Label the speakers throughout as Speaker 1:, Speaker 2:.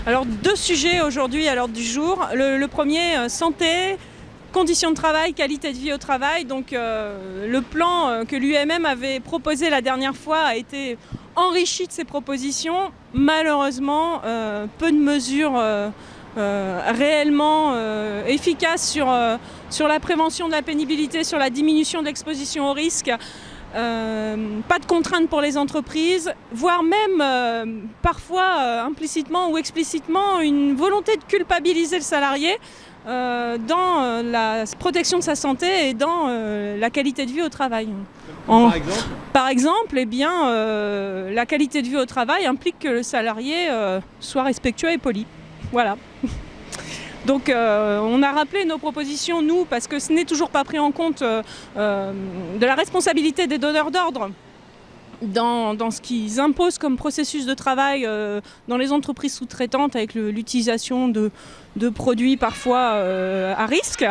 Speaker 1: Alors deux sujets aujourd'hui à l'ordre du jour. Le premier, santé, conditions de travail, qualité de vie au travail. Donc le plan que l'UMM avait proposé la dernière fois a été enrichi de ces propositions. Malheureusement, peu de mesures réellement efficaces sur la prévention de la pénibilité, sur la diminution de l'exposition au risque. Pas de contraintes pour les entreprises, voire même parfois implicitement ou explicitement une volonté de culpabiliser le salarié dans la protection de sa santé et dans la qualité de vie au travail. Par exemple, la qualité de vie au travail implique que le salarié soit respectueux et poli. Voilà. Donc on a rappelé nos propositions, nous, parce que ce n'est toujours pas pris en compte de la responsabilité des donneurs d'ordre dans ce qu'ils imposent comme processus de travail dans les entreprises sous-traitantes avec l'utilisation de produits parfois à risque.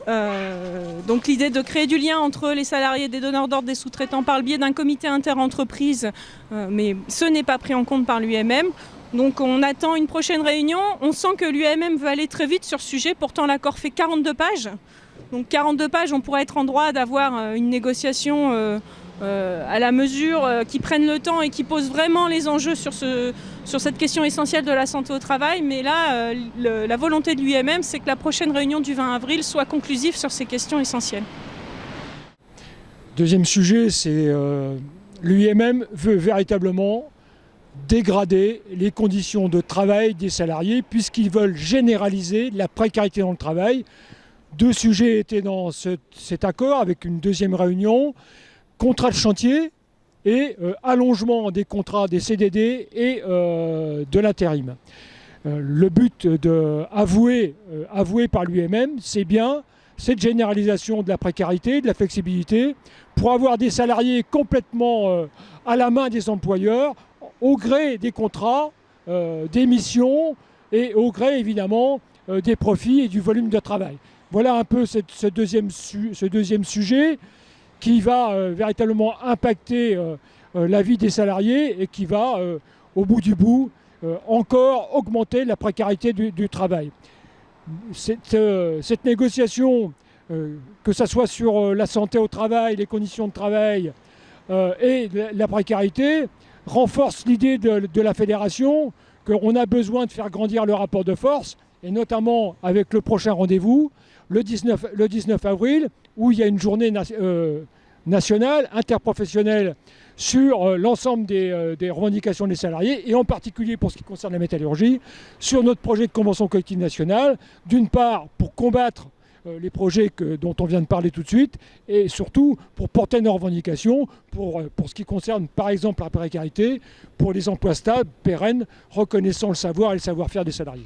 Speaker 1: Donc l'idée de créer du lien entre les salariés des donneurs d'ordre des sous-traitants par le biais d'un comité inter-entreprise, mais ce n'est pas pris en compte par l'UMM. Donc on attend une prochaine réunion. On sent que l'UMM veut aller très vite sur ce sujet. Pourtant l'accord fait 42 pages. Donc 42 pages, on pourrait être en droit d'avoir une négociation à la mesure qui prenne le temps et qui pose vraiment les enjeux sur cette question essentielle de la santé au travail. Mais là, la volonté de l'UMM, c'est que la prochaine réunion du 20 avril soit conclusive sur ces questions essentielles.
Speaker 2: Deuxième sujet, c'est l'UMM veut véritablement dégrader les conditions de travail des salariés puisqu'ils veulent généraliser la précarité dans le travail. Deux sujets étaient dans cet accord avec une deuxième réunion, contrat de chantier et allongement des contrats des CDD et de l'intérim. Le but avoué par l'UMM, c'est bien cette généralisation de la précarité, de la flexibilité, pour avoir des salariés complètement à la main des employeurs, au gré des contrats, des missions et au gré évidemment des profits et du volume de travail. Voilà un peu ce deuxième sujet qui va véritablement impacter la vie des salariés et qui va, au bout du bout, encore augmenter la précarité du travail. Cette négociation, que ce soit sur la santé au travail, les conditions de travail et la précarité, renforce l'idée de la fédération qu'on a besoin de faire grandir le rapport de force, et notamment avec le prochain rendez-vous, le 19 avril, où il y a une journée nationale, interprofessionnelle, sur l'ensemble des revendications des salariés, et en particulier pour ce qui concerne la métallurgie, sur notre projet de convention collective nationale, d'une part pour combattre les projets dont on vient de parler tout de suite, et surtout pour porter nos revendications pour ce qui concerne par exemple la précarité, pour les emplois stables, pérennes, reconnaissant le savoir et le savoir-faire des salariés.